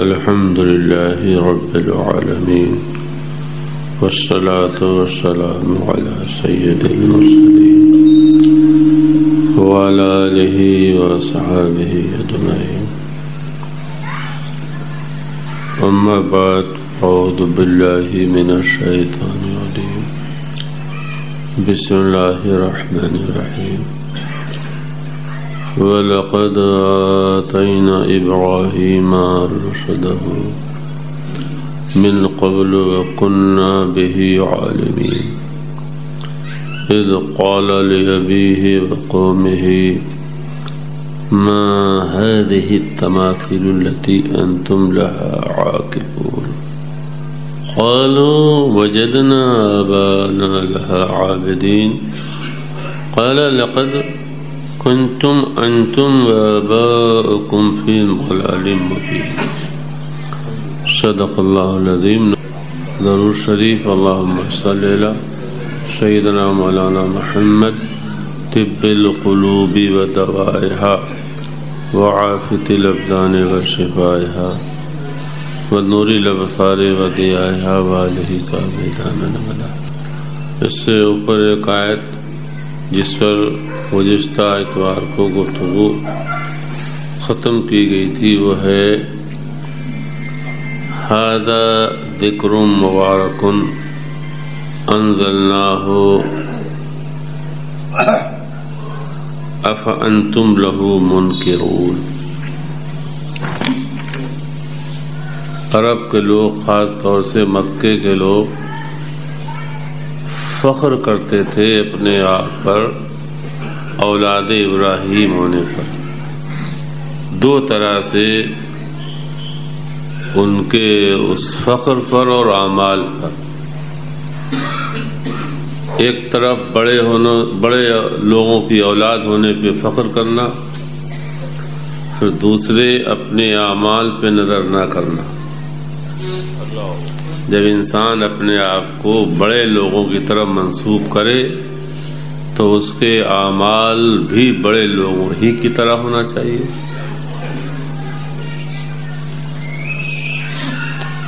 الحمد لله رب العالمين والصلاة والسلام على سيد المرسلين وعلى آله وصحبه أجمعين. أما بعد، أعوذ بالله من الشيطان الرجيم. بسم الله الرحمن الرحيم. وَلَقَدْ آتَيْنَا إِبْرَاهِيمَ رُشْدَهُ مِنْ قَبْلُ وَكُنَّا بِهِ عَالِمِينَ إِذْ قَالَ لِأَبِيهِ وَقَوْمِهِ مَا هَذِهِ التَّمَاثِيلُ الَّتِي أَنْتُمْ لَهَا عَاكِفُونَ قَالُوا وَجَدْنَا آبَاءَنَا لَهَا عَابِدِينَ قَالَ لَقَدْ كنتم أنتم وآباؤكم في ضلال مبين. صدق الله العظيم. درود شریف. اللهم صل على سيدنا مولانا محمد طب القلوب ودوائها وعافية الأبدان وشفائها ونور الأبصار وضيائها وآله صحبه من ولا. اس سے اوپر ایک آیت جس پر گزشتہ اتوار کو گفتگو ختم کی گئی تھی وہ ہے ھذا ذکر مبارک انزلناہ افانتم لہ منکرون. عرب کے لوگ، خاص طور سے مکے کے لوگ، فخر کرتے تھے اپنے آپ پر اولاد ابراہیم ہونے پر. دو طرح سے ان کے اس فخر پر اور اعمال پر. ایک طرف بڑے لوگوں کی اولاد ہونے پہ فخر کرنا، پھر دوسرے اپنے اعمال پہ نظر نہ کرنا. جب انسان اپنے آپ کو بڑے لوگوں کی طرف منسوب کرے تو اس کے اعمال بھی بڑے لوگوں ہی کی طرح ہونا چاہیے.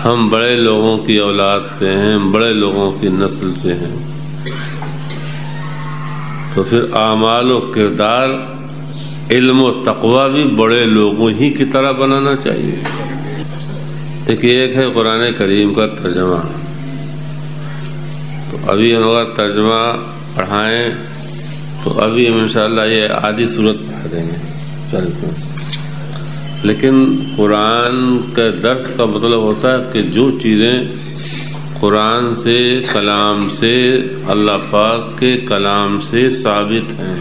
ہم بڑے لوگوں کی اولاد سے ہیں، بڑے لوگوں کی نسل سے ہیں، تو پھر اعمال و کردار، علم و تقوی بھی بڑے لوگوں ہی کی طرح بنانا چاہیے. دیکھیے، ایک ہے قرآن کریم کا ترجمہ. تو ابھی ہم اگر ترجمہ پڑھائیں تو ابھی ہم انشاءاللہ یہ آدھی صورت پڑھ دیں گے چلتے. لیکن قرآن کے درس کا مطلب ہوتا ہے کہ جو چیزیں قرآن سے، کلام سے، اللہ پاک کے کلام سے ثابت ہیں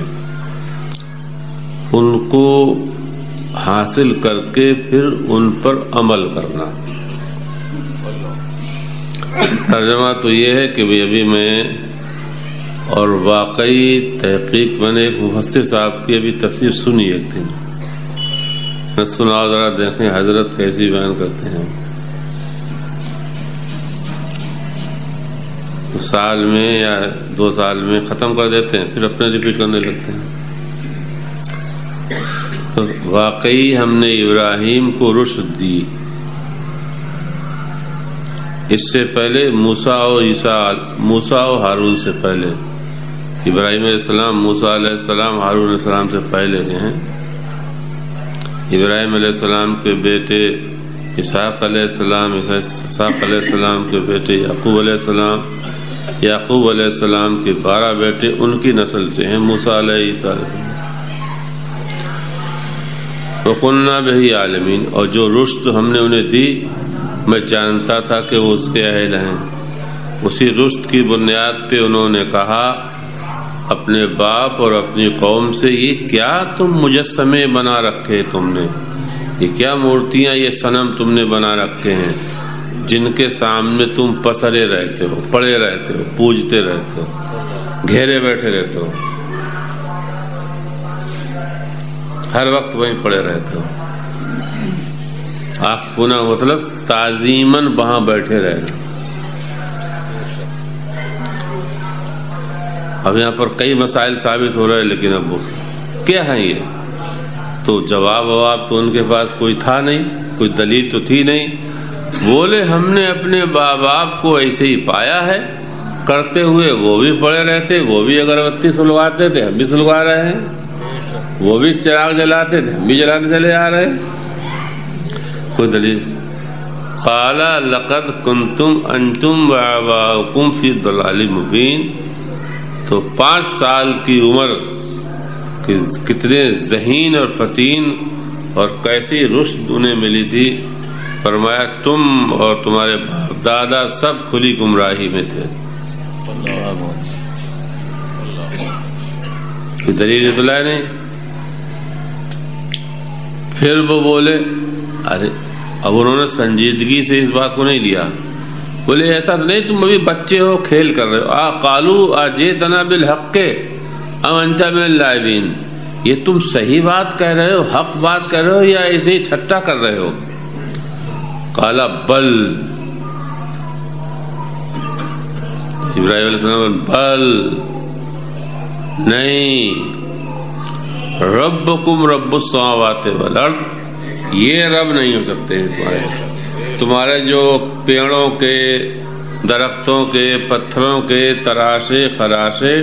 ان کو حاصل کر کے پھر ان پر عمل کرنا. ترجمہ تو یہ ہے کہ ابھی میں اور واقعی تحقیق، میں نے ایک مفسر صاحب کی ابھی تفسیر سنی ایک دن. میں سنا ذرا دیکھیں حضرت کیسی بیان کرتے ہیں. سال میں یا 2 سال میں ختم کر دیتے ہیں، پھر اپنے ریپیٹ کرنے لگتے ہیں. تو واقعی ہم نے ابراہیم کو رشد دی. اس سے پہلے موسیٰ و ہارون سے پہلے، ابراہیم علیہ السلام، موسیٰ علیہ السلام، ہارون علیہ السلام سے پہلے کے ہیں. ابراہیم علیہ السلام کے بیٹے اسحاق علیہ السلام، اسحاق علیہ السلام کے بیٹے یعقوب علیہ السلام، یعقوب علیہ السلام کے 12 بیٹے ان کی نسل سے ہیں موسیٰ علیہ السلام. وَكُنَّا بِهِ عَالِمِينَ. اور جو رشد ہم نے انہیں دی، میں جانتا تھا کہ وہ اس کے اہل ہیں. اسی رشد کی بنیاد پہ انہوں نے کہا اپنے باپ اور اپنی قوم سے، یہ کیا تم مجسمے بنا رکھے تم نے، یہ کیا مورتیاں، یہ صنم تم نے بنا رکھے ہیں جن کے سامنے تم پسرے رہتے ہو، پڑے رہتے ہو، پوجتے رہتے ہو، گھیرے بیٹھے رہتے ہو، ہر وقت وہیں پڑے رہتے ہو. آخنا مطلب تعظیماً وہاں بیٹھے رہنا. اب یہاں پر کئی مسائل ثابت ہو رہے ہیں، لیکن اب وہ کیا ہے یہ تو جواب تو ان کے پاس کوئی تھا نہیں، کوئی دلیل تو تھی نہیں. بولے ہم نے اپنے ماں باپ کو ایسے ہی پایا ہے کرتے ہوئے، وہ بھی پڑے رہتے، وہ بھی اگربتی سلگاتے تھے، ہم بھی سلگا رہے ہیں، وہ بھی چراغ جلاتے تھے، ہم بھی جلاتے چلے آ رہے ہیں. کوئی دلیل. قال لقد کنتم انتم وآباؤکم فی ضلال مبین. تو 5 سال کی عمر کتنے ذہین اور فتین اور کیسی رشد انہیں ملی تھی. فرمایا تم اور تمہارے باپ دادا سب کھلی گمراہی میں تھے. کوئی دلیل تو لائے نہیں. پھر وہ بولے ارے، اب انہوں نے سنجیدگی سے اس بات کو نہیں لیا. بولے ایسا نہیں، تم ابھی بچے ہو، کھیل کر رہے ہو. قالوا اجئتنا بالحق ام انت من اللاعبین. یہ تم صحیح بات کہہ رہے ہو، حق بات کہہ رہے ہو، یا ایسے ہی ٹھٹا کر رہے ہو؟ قال بل. ابراہیم علیہ السلام بل نہیں، ربکم رب السماوات والارض. یہ رب نہیں ہو سکتے تمہارے جو پیڑوں کے، درختوں کے، پتھروں کے تراشے خراشے،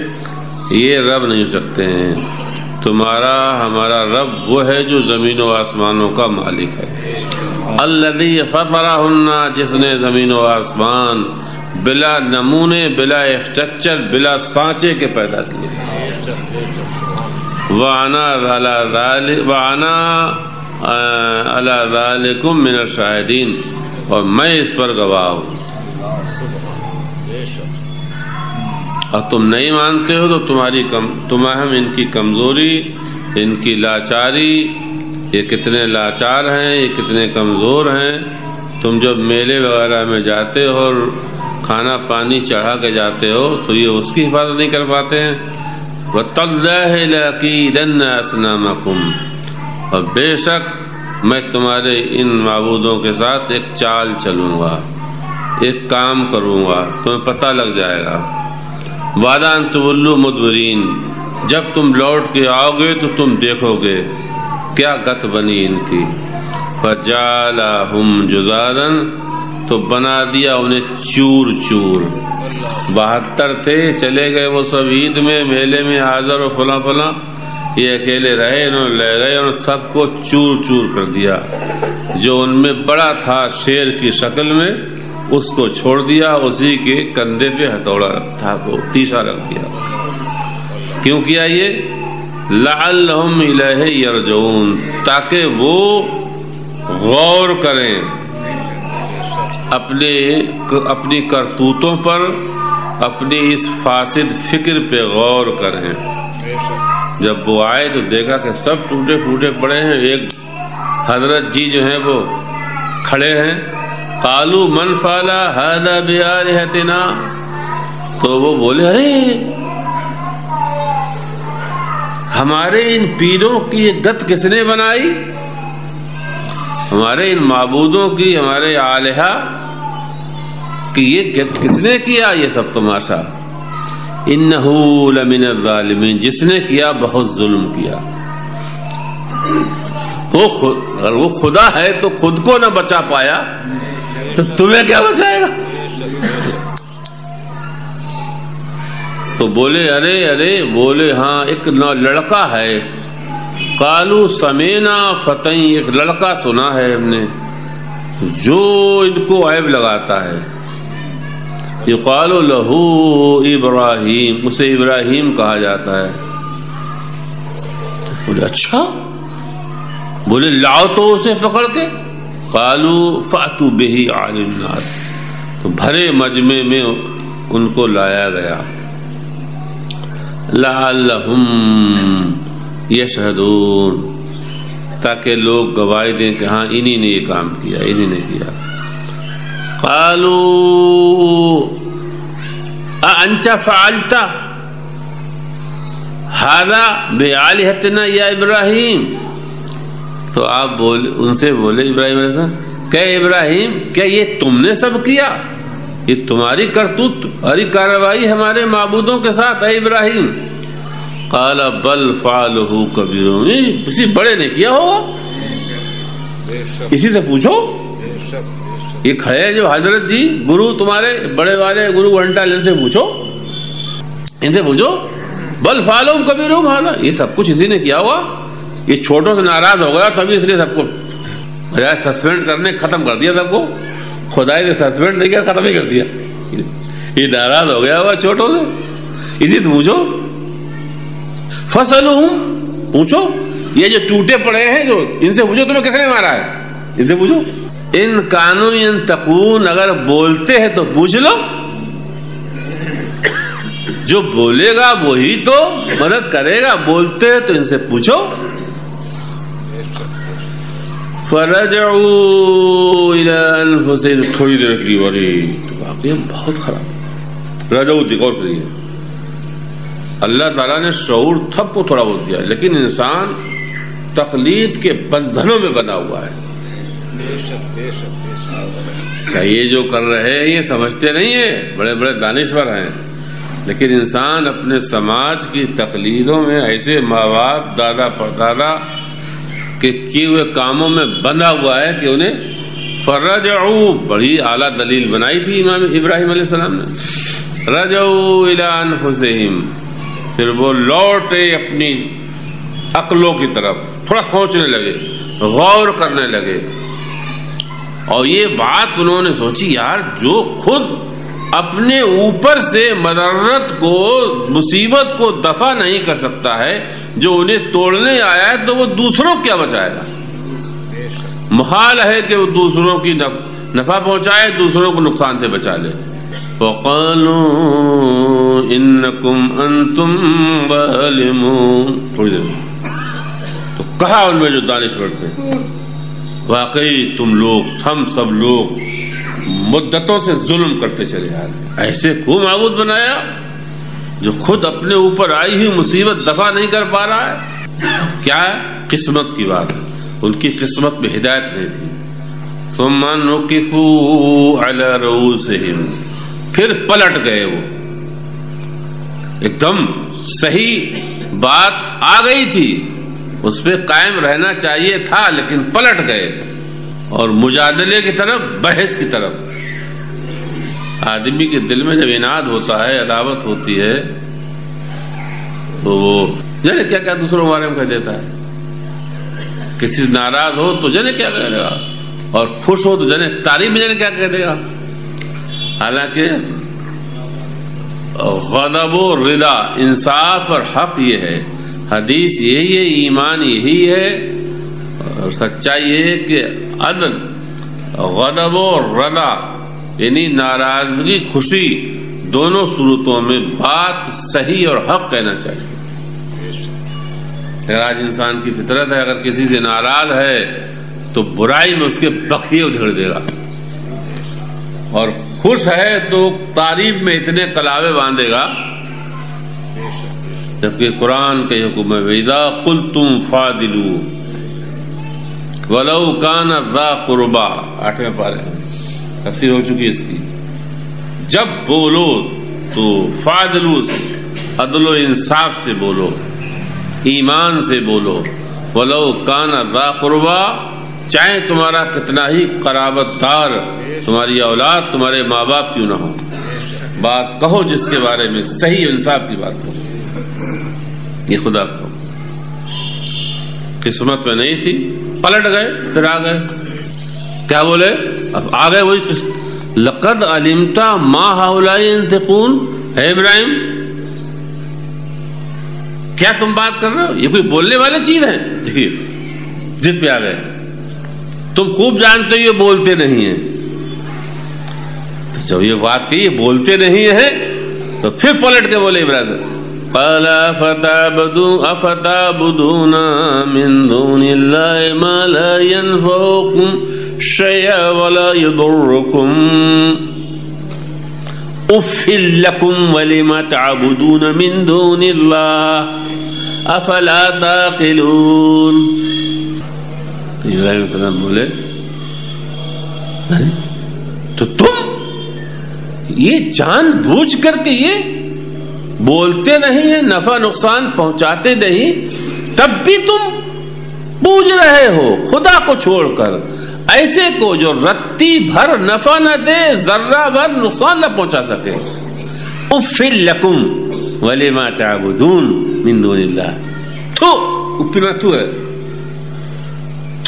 یہ رب نہیں ہو سکتے ہیں. تمہارا ہمارا رب وہ ہے جو زمین و آسمانوں کا مالک ہے. الذی فطرہن، جس نے زمین و آسمان بلا نمونے، بلا اسٹرکچر، بلا سانچے کے پیدا کیے. وَأَنَا عَلَى ذَلِكُمْ مِنَ الشَّاهِدِينَ، اور میں اس پر گواہ ہوں. اور تم نہیں مانتے ہو تو تمہیں ان کی کمزوری، ان کی لاچاری، یہ کتنے لاچار ہیں، یہ کتنے کمزور ہیں. تم جب میلے وغیرہ میں جاتے ہو اور کھانا پانی چڑھا کے جاتے ہو تو یہ اس کی حفاظت نہیں کر پاتے ہیں. وَتَاللَّهِ لَأَكِيدَنَّ أَصْنَامَكُمْ، اور بے شک میں تمہارے ان معبودوں کے ساتھ ایک چال چلوں گا، ایک کام کروں گا، تمہیں پتہ لگ جائے گا. وَعَدَ أَن تُوَلُّوا مُدْبِرِينَ، جب تم لوٹ کے آؤ گے تو تم دیکھو گے کیا گت بنی ان کی. فَجَعَلَهُمْ جُذَاذًا، تو بنا دیا انہیں چور چور. 72 تھے، چلے گئے وہ سب عید میں، میلے میں حاضر و فلاں فلاں. یہ اکیلے رہے، انہوں نے لے گئے اور سب کو چور چور کر دیا. جو ان میں بڑا تھا شیر کی شکل میں، اس کو چھوڑ دیا، اسی کے کندھے پہ ہتھوڑا تھا، کو تیسا رکھ دیا. کیوں کیا یہ؟ لعلہم الیہ یرجعون، تاکہ وہ غور کریں اپنی کرتوتوں پر، اپنی اس فاسد فکر پہ غور کریں. جب وہ آئے تو دیکھا کہ سب ٹوٹے پھوٹے پڑے ہیں. ایک حضرت جی جو ہیں وہ کھڑے ہیں. قالوا من فعل هذا بآلهتنا، تو وہ بولے ارے ہمارے ان پیروں کی یہ گت کس نے بنائی، ہمارے ان معبودوں کی، ہمارے آلہہ کی یہ گت کس نے کیا یہ سب تماشا. انہ لمن الظالمین، جس نے کیا بہت ظلم کیا. اگر وہ خدا ہے تو خود کو نہ بچا پایا تو تمہیں کیا بچائے گا. تو بولے ارے بولے ہاں ایک لڑکا ہے. قالوا سمینا فتى، ایک لڑکا سنا ہے ہم نے جو ان کو عیب لگاتا ہے. یقال له ابراہیم، اسے ابراہیم کہا جاتا ہے. بولے اچھا، بولے لاؤ تو اسے پکڑ کے. قالوا فاتوا به علی الناس، تو بھرے مجمع میں ان کو لایا گیا. لعلہم یشہدون، تاکہ لوگ گواہی دیں کہ ہاں انہی نے یہ کام کیا، انہی نے کیا. قالوا اانت فعلت هذا بآلهتنا یا ابراہیم. تو آپ ان سے بولے ابراہیم علیہ السلام کہ ابراہیم کیا یہ تم نے سب کیا، یہ تمہاری کرتوت، تمہاری کارروائی ہمارے معبودوں کے ساتھ ہے ابراہیم. قال بل فعلہ کبیرہم، کسی بڑے نے کیا ہوگا، اسی سے پوچھو. یہ کھڑے ہیں جو حضرت جی گرو تمہارے بڑے والے گرو گھنٹا لین سے پوچھو، ان سے پوچھو. بل فعلہم کبیرہم ھذا، یہ سب کچھ اسی نے کیا ہوا. یہ چھوٹوں سے ناراض ہو گیا تبھی اس نے سب کو بجائے سسپینڈ کرنے ختم کر دیا. سب کو خدائی سے سسپینڈ نہیں کیا، ختم ہی کر دیا. یہ ناراض ہو گیا ہوا چھوٹوں سے، اسی سے پوچھو. فسألوہم، پوچھو. یہ جو ٹوٹے پڑے ہیں جو، ان سے پوچھو تمہیں کس نے مارا ہے، ان سے پوچھو. ان کانوا ینطقون، اگر بولتے ہیں تو پوچھ لو. جو بولے گا وہی تو مدد کرے گا، بولتے ہیں تو ان سے پوچھو. فرجعوا الى انفسهم، تھوڑی دیر کے لیے واقعی بہت خراب. رجعوا غور کریے، اللہ تعالیٰ نے شعور سب کو تھوڑا بہت دیا، لیکن انسان تقلید کے بندھنوں میں بنا ہوا ہے. یہ جو کر رہے ہیں یہ سمجھتے نہیں ہیں، بڑے بڑے دانشور ہیں، لیکن انسان اپنے سماج کی تقلیدوں میں ایسے ماں باپ دادا پردادا کے کیے ہوئے کاموں میں بندھا ہوا ہے کہ انہیں فرجعوا، بڑی اعلیٰ دلیل بنائی تھی امام ابراہیم علیہ السلام نے. رجعوا الى انفسہم، پھر وہ لوٹے اپنی عقلوں کی طرف، تھوڑا سوچنے لگے، غور کرنے لگے. اور یہ بات انہوں نے سوچی، یار جو خود اپنے اوپر سے مضرت کو، مصیبت کو دفع نہیں کر سکتا ہے، جو انہیں توڑنے آیا ہے، تو وہ دوسروں کو کیا بچائے گا. محال ہے کہ وہ دوسروں کی نفع پہنچائے، دوسروں کو نقصان سے بچا لے. وقالوا انکم انتم ظالمون، تھوڑی دیر تو کہا ان میں جو دانشور تھے، واقعی تم لوگ، ہم سب لوگ مدتوں سے ظلم کرتے چلے آ رہے. ایسے کو معبود بنایا جو خود اپنے اوپر آئی ہوئی مصیبت دفع نہیں کر پا رہا ہے. کیا ہے؟ قسمت کی بات ہے، ان کی قسمت میں ہدایت نہیں تھی. ثم نكثوا على رؤوسهم، پھر پلٹ گئے. وہ ایک دم صحیح بات آ گئی تھی، اس پہ قائم رہنا چاہیے تھا، لیکن پلٹ گئے اور مجادلے کی طرف، بحث کی طرف. آدمی کے دل میں جب اناد ہوتا ہے، عداوت ہوتی ہے، تو وہ جانے کیا کیا دوسروں کے بارے میں کہہ دیتا ہے. کسی سے ناراض ہو تو جانے کیا کہے گا، اور خوش ہو تو جانے تعریف میں جانے کیا کہہ دے گا. حالانکہ غضب و رضا، انصاف اور حق یہ ہے، حدیث یہی ہے، ایمان یہی ہے، اور سچائی یہ ہے کہ عدل، غضب و رضا یعنی ناراضگی خوشی، دونوں صورتوں میں بات صحیح اور حق کہنا چاہیے. اگر آج انسان کی فطرت ہے، اگر کسی سے ناراض ہے تو برائی میں اس کے بخیے ادھیڑ دے گا، اور خوش ہے تو تعریف میں اتنے کلاوے باندھے گا. جبکہ قرآن کے حکم ہے وَإِذَا قُلْتُمْ فَاعْدِلُوا وَلَوْ كَانَ ذَا قُرْبَى، 8ویں پارے تفسیر ہو چکی ہے اس کی. جب بولو تو فاعدلوا، عدل و انصاف سے بولو، ایمان سے بولو. وَلَوْ كَانَ ذَا قُرْبَى، چاہے تمہارا کتنا ہی قرابت دار، تمہاری اولاد، تمہارے ماں باپ کیوں نہ ہو، بات کہو جس کے بارے میں صحیح انصاف کی بات کہو. یہ خدا کو قسمت میں نہیں تھی، پلٹ گئے، پھر آ گئے. کیا بولے؟ اب آ گئے وہی لقد علمت ما هؤلاء ينطقون. اے ابراہیم، کیا تم بات کر رہے ہو؟ یہ کوئی بولنے والی چیز ہے؟ دیکھیے جس پہ آ گئے، تم خوب جانتے ہو یہ بولتے نہیں ہیں. تو جب یہ بات کی یہ بولتے نہیں ہیں، تو پھر پلٹ کے بولے ابراہیم، قال افتعبدون من دون الله ما لا ينفعكم شيئا ولا يضركم اف لكم ولم تعبدون من دون الله افلا تعقلون. ابراہیم علیہ السلام بولے تو تم یہ جان بوجھ کر کے بولتے نہیں ہیں, نفع نقصان پہنچاتے نہیں, تب بھی تم پوج رہے ہو خدا کو چھوڑ کر ایسے کو جو رتی بھر نفع نہ دے, ذرہ بھر نقصان نہ پہنچا سکے. اُفِّل لَكُمْ وَلِمَا تَعْبُدُونَ مِن دُونِ اللَّهِ. تو ہے,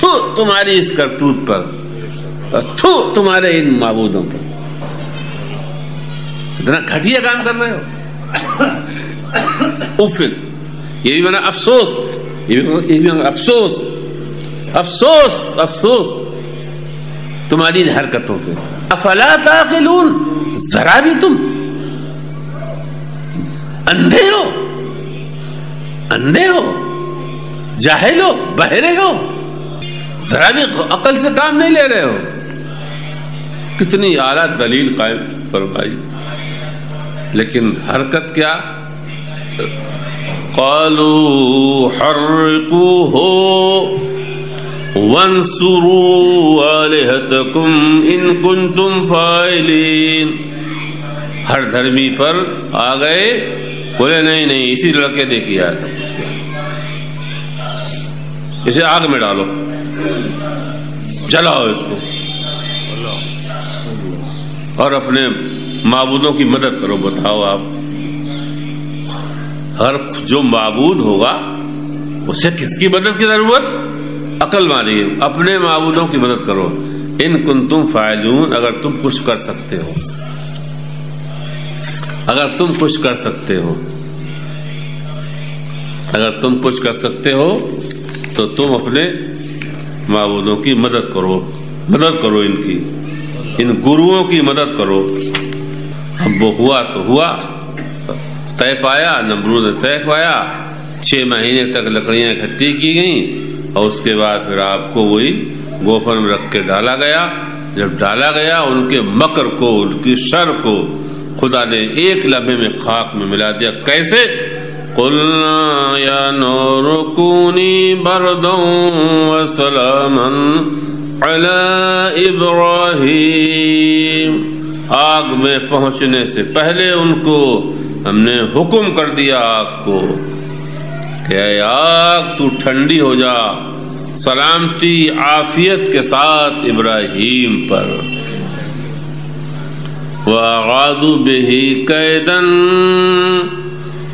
تو تمہاری اس کرتوت پر, تو تمہارے ان معبودوں پر, اتنا گھٹیا کام کر رہے ہو. اُفِّل, یہ بھی مانا افسوس, یہ بھی مانا افسوس, افسوس افسوس تمہاری ان حرکتوں پہ. افلا تعقلون, ذرا بھی تم اندھے ہو, اندھے ہو, جاہل ہو, بہرے ہو, ذرا بھی عقل سے کام نہیں لے رہے ہو. کتنی اعلیٰ دلیل قائم فرمائی, لیکن حرکت کیا؟ قالوا حرقوه وانصروا آلہتکم ان کنتم فاعلین. ہر دھرمی پر آ گئے, بولے نہیں اسی لڑکے نے کیا ہے, اسے آگ میں ڈالو, جلاؤ اس کو, اور اپنے معبودوں کی مدد کرو. بتاؤ آپ, ہر جو معبود ہوگا اسے کس کی مدد کی ضرورت؟ عقل مانی, اپنے معبودوں کی مدد کرو. ان کنتم فاعلون, اگر تم کچھ کر سکتے ہو, اگر تم کچھ کر سکتے ہو, اگر تم کچھ کر سکتے ہو تو تم اپنے معبودوں کی مدد کرو, مدد کرو ان کی, ان گروؤں کی مدد کرو. اب وہ ہوا تو ہوا, طے پایا, نمرود نے طے پایا, 6 مہینے تک لکڑیاں اکٹھی کی گئیں, اور اس کے بعد پھر آپ کو وہی گوفن میں رکھ کے ڈالا گیا. جب ڈالا گیا ان کے مکر کو, ان کی شر کو خدا نے ایک لمحے میں خاک میں ملا دیا. کیسے؟ قُلْنَا يَا نُورُ كُونِي بَرْدًا وَسَلَامًا عَلَىٰ إِبْرَاهِيمَ. آگ میں پہنچنے سے پہلے ان کو ہم نے حکم کر دیا آگ کو کہ اے آگ تو ٹھنڈی ہو جا, سلامتی عافیت کے ساتھ ابراہیم پر. وَأَرَادُوا بِهِ كَيْدًا,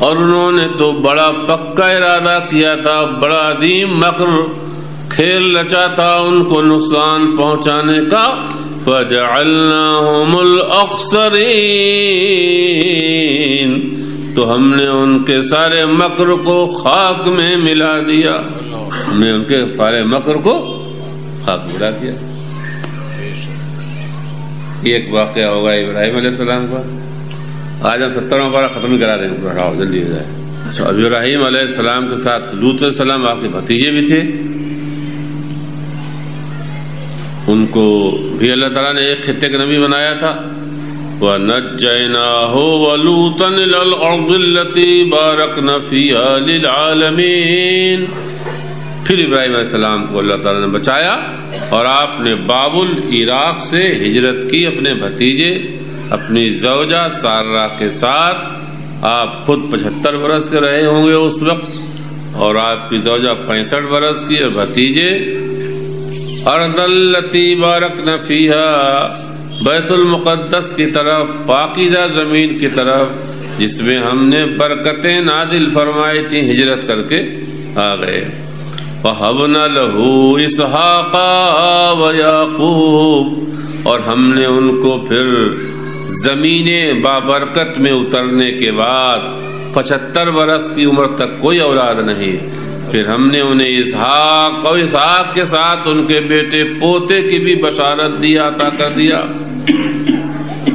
اور انہوں نے تو بڑا پکا ارادہ کیا تھا, بڑا عظیم مکر کھیل رچا تھا ان کو نقصان پہنچانے کا. فَجَعَلْنَاهُمُ الْأَخْسَرِينَ, تو ہم نے ان کے سارے مکر کو خاک میں ملا دیا, ہم نے ان کے سارے مکر کو خاک ملا دیا. ایک واقعہ ہوگا ابراہیم علیہ السلام کا, آج ہم 70واں پارہ ختم کرا دیں گے, جلدی ہو جائے. اب ابراہیم علیہ السلام کے ساتھ لوط علیہ السلام آپ کے بھتیجے بھی تھے, ان کو بھی اللہ تعالیٰ نے ایک خطے کا نبی بنایا تھا. وَنَجَّيْنَاهُ وَلُوطًا إِلَى الْأَرْضِ الَّتِي بَارَكْنَا فِيهَا لِلْعَالَمِينَ. پھر ابراہیم علیہ السلام کو اللہ تعالیٰ نے بچایا, اور آپ نے بابل عراق سے ہجرت کی اپنے بھتیجے اپنی زوجہ سارہ کے ساتھ. آپ خود 75 برس کے رہے ہوں گے اس وقت, اور آپ کی زوجہ 65 برس کی, اور بھتیجے ارض التی بارکنا فیہا, بیت المقدس کی طرف, پاکیزہ زمین کی طرف جس میں ہم نے برکتیں نازل فرمائی تھی, ہجرت کر کے آ گئے. وَهَبْنَا لَهُ إِسْحَاقَ وَيَعْقُوبَ, اور ہم نے ان کو پھر زمین بابرکت میں اترنے کے بعد 75 برس کی عمر تک کوئی اولاد نہیں, پھر ہم نے انہیں اسحاق اور اسحاق کے ساتھ ان کے بیٹے پوتے کی بھی بشارت دی, عطا کر دیا.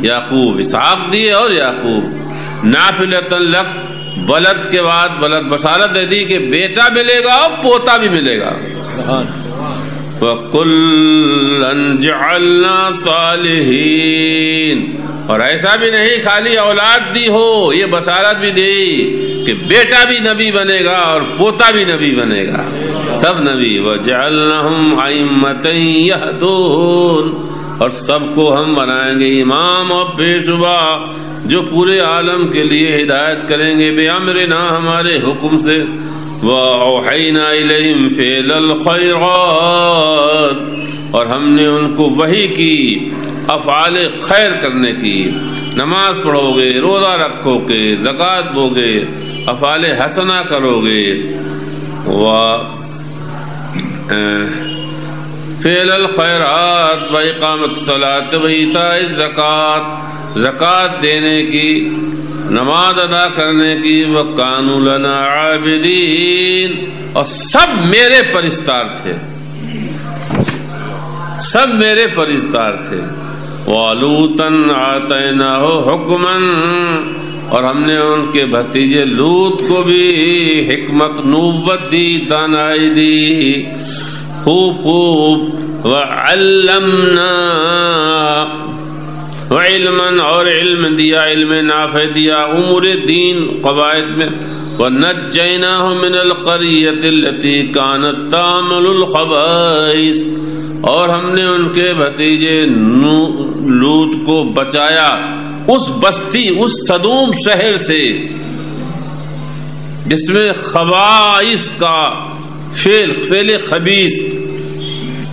یعقوب, اسحاق دیے اور یعقوب نافلۃ لک, ولد کے بعد ولد بشارت دے دی کہ بیٹا ملے گا اور پوتا بھی ملے گا. وَكُلًّا جَعَلْنَا صَالِحِينَ, اور ایسا بھی نہیں خالی اولاد دی ہو, یہ بشارت بھی دی کہ بیٹا بھی نبی بنے گا اور پوتا بھی نبی بنے گا, سب نبی. وَجَعَلْنَهُمْ أَئِمَّةً يَهْدُونَ, اور سب کو ہم بنائیں گے امام اور پیشوا جو پورے عالم کے لیے ہدایت کریں گے بِأَمْرِنَا ہمارے حکم سے وَأَوْحَيْنَا إِلَيْهِمْ فِعْلَ الْخَيْرَاتِ اور ہم نے ان کو وحی کی افعال خیر کرنے کی، نماز پڑھو گے، روزہ رکھو گے، زکوٰۃ دو گے، افعال حسنہ کرو گے، فعل الخیرات وإقامت الصلاۃ وإیتاء الزکوٰۃ زکوٰۃ دینے کی، نماز ادا کرنے کی، وَكَانُوا لَنَا عَابِدِينَ اور سب میرے پرستار تھے، سب میرے پرستار تھے۔ وَلُوطًا آتَيْنَاهُ حُكْمًا اور ہم نے ان کے بھتیجے لوط کو بھی حکمت نبوت دی، دانائی دی خوب خوب، وَعَلَّمْنَا وعلماً اور علم دیا، علم نافع دیا امور دین قواعد میں، وَنَجَّيْنَاهُ مِنَ الْقَرْيَةِ الَّتِي كَانَتْ تَعْمَلُ الْخَبَائِثَ اور ہم نے ان کے بھتیجے لوط کو بچایا اس بستی، اس صدوم شہر سے جس میں خبائث کا فعل خبیث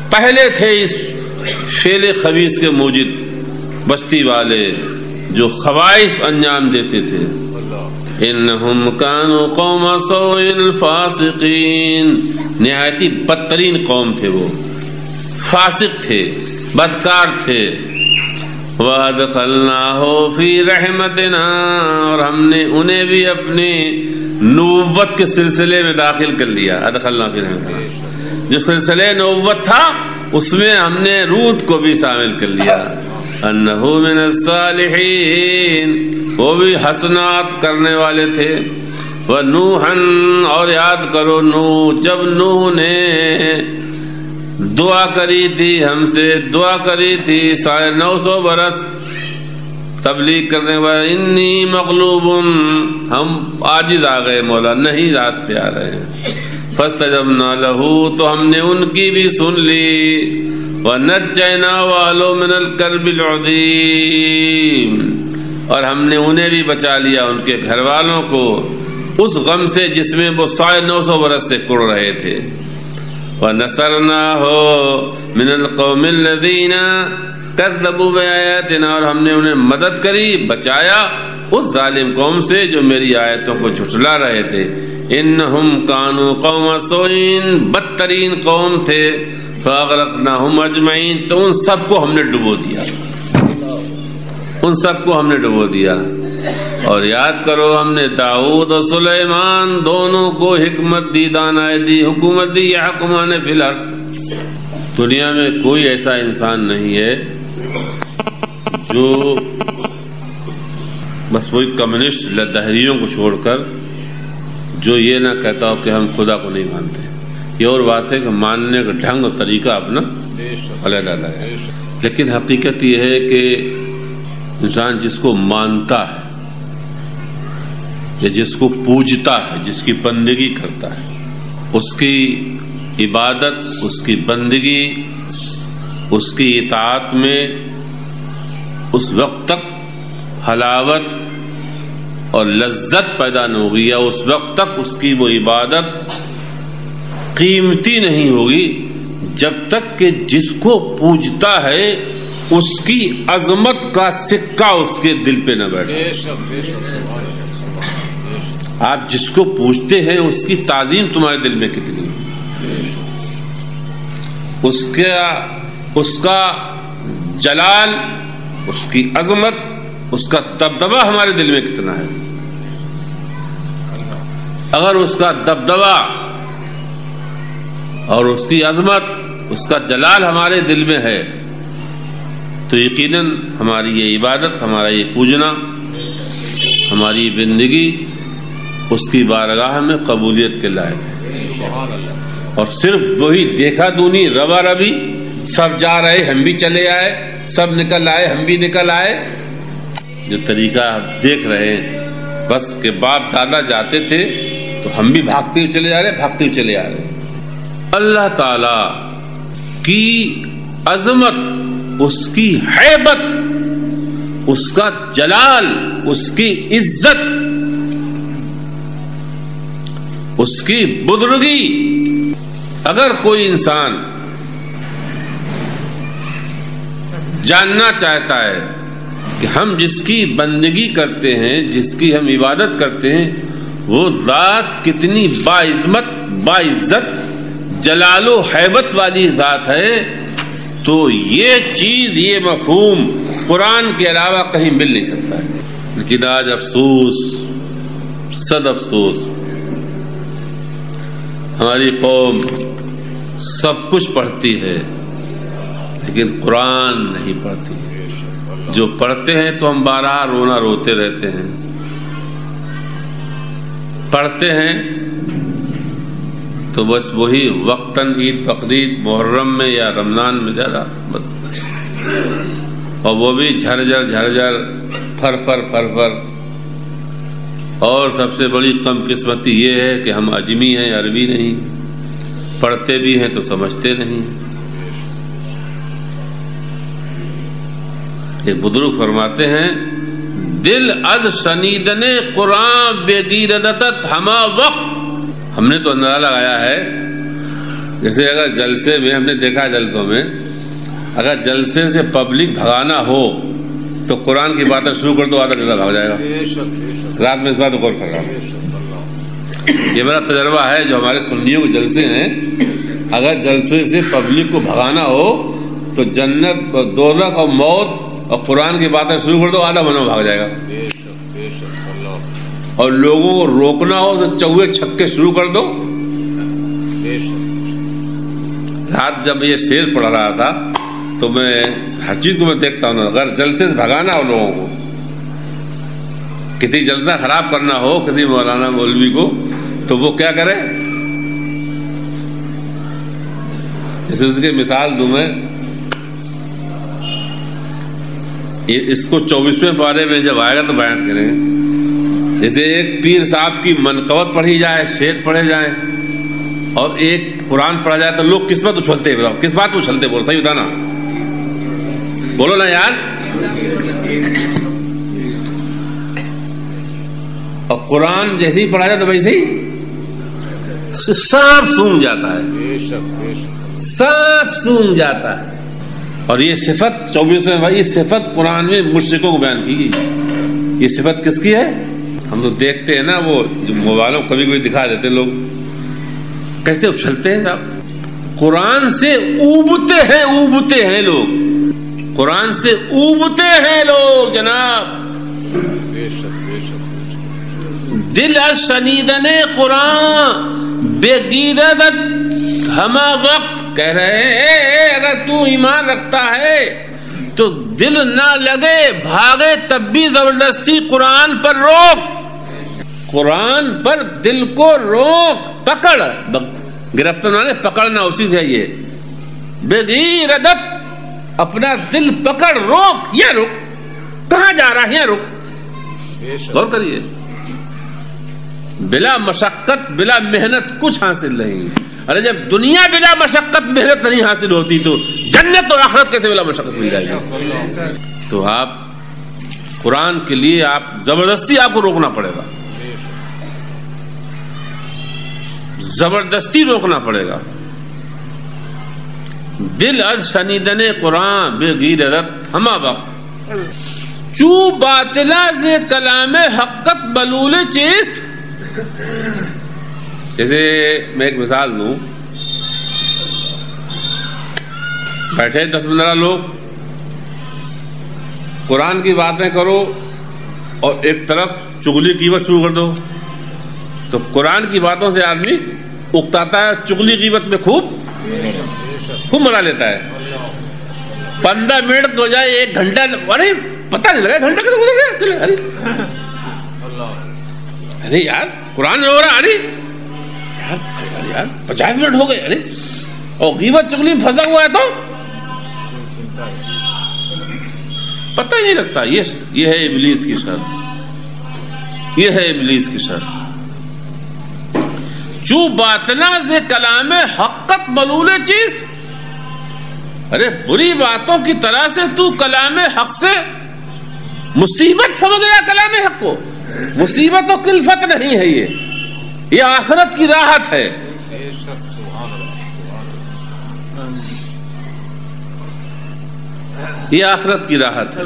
پہلے تھے، اس فعل خبیث کے موجد بستی والے جو خبائث انجام دیتے تھے۔ انہم کانوا قوم سوء فاسقین نہایتی بدترین قوم تھے، وہ فاسق تھے، بدکار تھے۔ وَأَدْخَلْنَاهُ فِي رَحْمَتِنَا اور ہم نے انہیں بھی اپنے نبوت کے سلسلے میں داخل کر لیا۔ ادخلنا فی رحمتنا، جو سلسلے نبوت تھا اس میں ہم نے لوط کو بھی شامل کر لیا۔ انہ من الصالحین وہ بھی حسنات کرنے والے تھے۔ ونوحا اور یاد کرو نوح، جب نوح نے دعا کری تھی، ہم سے دعا کری تھی 950 برس تبلیغ کرنے والے، انی مغلوب ہم عاجز آ گئے مولا، نہیں رات پہ آ رہے ہیں، فاستجبنا لہ تو ہم نے ان کی بھی سن لی، وَنَجَّيْنَاهُ مِنَ الْكَرْبِ الْعَظِيمِ اور ہم نے انہیں بھی بچا لیا، ان کے گھر والوں کو اس غم سے جس میں وہ 950 برس سے کڑ رہے تھے۔ وَنَصَرْنَاهُ مِنَ الْقَوْمِ الَّذِينَ كَذَّبُوا بِآيَاتِنَا اور ہم نے انہیں مدد کری، بچایا اس ظالم قوم سے جو میری آیتوں کو جھٹلا رہے تھے۔ انہم کانوا قوم سوء بدترین قوم تھے، فاغرقناہم اجمعین تو ان سب کو ہم نے ڈبو دیا، ان سب کو ہم نے ڈبو دیا۔ اور یاد کرو ہم نے داؤد اور سلیمان دونوں کو حکمت دی، دانائی دی، حکومت دی، یحکمان فی الارض۔ دنیا میں کوئی ایسا انسان نہیں ہے جو بس وہی کمیونسٹ لدہریوں کو چھوڑ کر جو یہ نہ کہتا ہو کہ ہم خدا کو نہیں مانتے۔ یہ اور بات ہے کہ ماننے کا ڈھنگ اور طریقہ اپنا علیحدہ ہے، لیکن حقیقت یہ ہے کہ انسان جس کو مانتا ہے یا جس کو پوجتا ہے، جس کی بندگی کرتا ہے، اس کی عبادت، اس کی بندگی، اس کی اطاعت میں اس وقت تک حلاوت اور لذت پیدا نہ ہوگی، یا اس وقت تک اس کی وہ عبادت قیمتی نہیں ہوگی جب تک کہ جس کو پوجتا ہے اس کی عظمت کا سکہ اس کے دل پہ نہ بیٹھے۔ آپ جس کو پوجتے ہیں اس کی تعظیم تمہارے دل میں کتنی ہے، اس کا جلال، اس کی عظمت، اس کا دبدبہ ہمارے دل میں کتنا ہے۔ اگر اس کا دبدبہ اور اس کی عظمت، اس کا جلال ہمارے دل میں ہے تو یقیناً ہماری یہ عبادت، ہمارا یہ پوجنا، ہماری بندگی اس کی بارگاہ میں قبولیت کے لائق ہے۔ اور صرف وہی دیکھا دونی، روا ربی، سب جا رہے ہم بھی چلے آئے، سب نکل آئے ہم بھی نکل آئے، جو طریقہ آپ دیکھ رہے ہیں بس کہ باپ دادا جاتے تھے تو ہم بھی بھاگتے ہوئے چلے جا رہے، بھاگتے ہوئے چلے آ رہے۔ اللہ تعالی کی عظمت، اس کی ہیبت اس کا جلال، اس کی عزت، اس کی بزرگی اگر کوئی انسان جاننا چاہتا ہے کہ ہم جس کی بندگی کرتے ہیں، جس کی ہم عبادت کرتے ہیں، وہ ذات کتنی باعظمت، باعزت، جلال و ہیبت والی ذات ہے، تو یہ چیز، یہ مفہوم قرآن کے علاوہ کہیں مل نہیں سکتا ہے۔ لیکن آج افسوس، صد افسوس، ہماری قوم سب کچھ پڑھتی ہے لیکن قرآن نہیں پڑھتی۔ جو پڑھتے ہیں تو ہم بارہ رونا روتے رہتے ہیں، پڑھتے ہیں تو بس وہی وقتاً عید بقرعید محرم میں یا رمضان میں زیادہ بس، اور وہ بھی جھرجھر جھرجھر، پھر پھر۔ اور سب سے بڑی کم قسمتی یہ ہے کہ ہم اجمی ہیں، عربی نہیں، پڑھتے بھی ہیں تو سمجھتے نہیں۔ یہ بزرگ فرماتے ہیں دل از شنیدن قرآن بے گیردت ہما وقت۔ ہم نے تو اندازہ لگایا ہے، جیسے اگر جلسے میں، ہم نے دیکھا جلسوں میں، اگر جلسے سے پبلک بھگانا ہو تو قرآن کی باتیں شروع کر دو، آدھا جلسہ بھاگ جائے گا۔ رات میں اس بات غور کر رہا ہوں، یہ میرا تجربہ ہے۔ جو ہمارے سنیوں کے جلسے ہیں، اگر جلسے سے پبلک کو بھگانا ہو تو جنت، دوزخ اور موت اور قرآن کی باتیں شروع کر دو، آدھا بنا بھاگ جائے گا۔ اور لوگوں کو روکنا ہو تو چوہے چھکے شروع کر دو۔ رات جب یہ شعر پڑھ رہا تھا تو میں ہر چیز کو میں دیکھتا ہوں، اگر جلسے سے بھگانا ہو لوگوں کو، کسی جلسہ خراب کرنا ہو کسی مولانا مولوی کو، تو وہ کیا کرے؟ جیسے اس کی مثال دوں میں، اس کو 24ویں پارے میں جب آئے گا تو بیان کریں گے۔ جیسے ایک پیر صاحب کی منقبت پڑھی جائے، شعر پڑھے جائیں، اور ایک قرآن پڑھا جائے تو لوگ کس بات اچھلتے ہیں؟ کس بات اچھلتے؟ بولو صحیح بتانا، بولو نا یار۔ اور قرآن جیسے ہی پڑھا جائے تو ویسے ہی صاف سونگ جاتا ہے، صاف سونگ جاتا ہے۔ اور یہ صفت 24ویں بھائی، یہ صفت قرآن میں مشرکوں کو بیان کی گئی۔ یہ صفت کس کی ہے؟ ہم تو دیکھتے ہیں نا، وہ موبائلوں کبھی کبھی دکھا دیتے لوگ، کہتے اچھلتے ہیں صاحب، قرآن سے اوبتے ہیں لوگ، قرآن سے اوبتے ہیں لوگ جناب۔ دل از شنیدن قرآن بے گیردت ہما وقت، کہہ رہے ہیں اگر تو ایمان رکھتا ہے تو دل نہ لگے، بھاگے تب بھی زبردستی قرآن پر روک، قرآن پر دل کو روک، پکڑ، گرفتار نہ پکڑنا، اسی سے یہ بے گیردت، اپنا دل پکڑ، روک، یہ رک، کہاں جا رہا ہے؟ یہ رک، غور کریے۔ بلا مشقت، بلا محنت کچھ حاصل نہیں۔ ارے جب دنیا بلا مشقت محنت نہیں حاصل ہوتی تو جنت و آخرت کیسے بلا مشقت مل جائے گی؟ تو آپ قرآن کے لیے آپ زبردستی آپ کو روکنا پڑے گا، زبردستی روکنا پڑے گا۔ دل از شنیدن قرآن بے گیردت ہما وقت، چو باطلا ز کلام حقت بلول چیست۔ جیسے میں ایک مثال دوں، بیٹھے 10-15 لوگ، قرآن کی باتیں کرو اور ایک طرف چغلی قیمت شروع کر دو، تو قرآن کی باتوں سے آدمی اکتاتا ہے، چغلی قیمت میں خوب مزہ لیتا ہے۔ 15 منٹ ہو جائے، 1 گھنٹہ، ارے پتہ نہیں لگا گھنٹہ کتنا گزر گیا، چلے ارے یار قرآن ہو رہا، ارے یار 50 منٹ ہو گئے، ارے اور غیبت چغلی میں پھنسا ہوا ہے تو پتہ ہی نہیں لگتا۔ یہ ہے ابلیس کی شر، یہ ہے ابلیس کی شر۔ چو باطنا سے کلام حقت ملول چیز، ارے بری باتوں کی طرح سے تو کلام حق سے مصیبت سمجھ رہا کلام حق کو، مصیبت و کلفت نہیں ہے، یہ آخرت کی راحت ہے. یہ آخرت کی راحت ہے.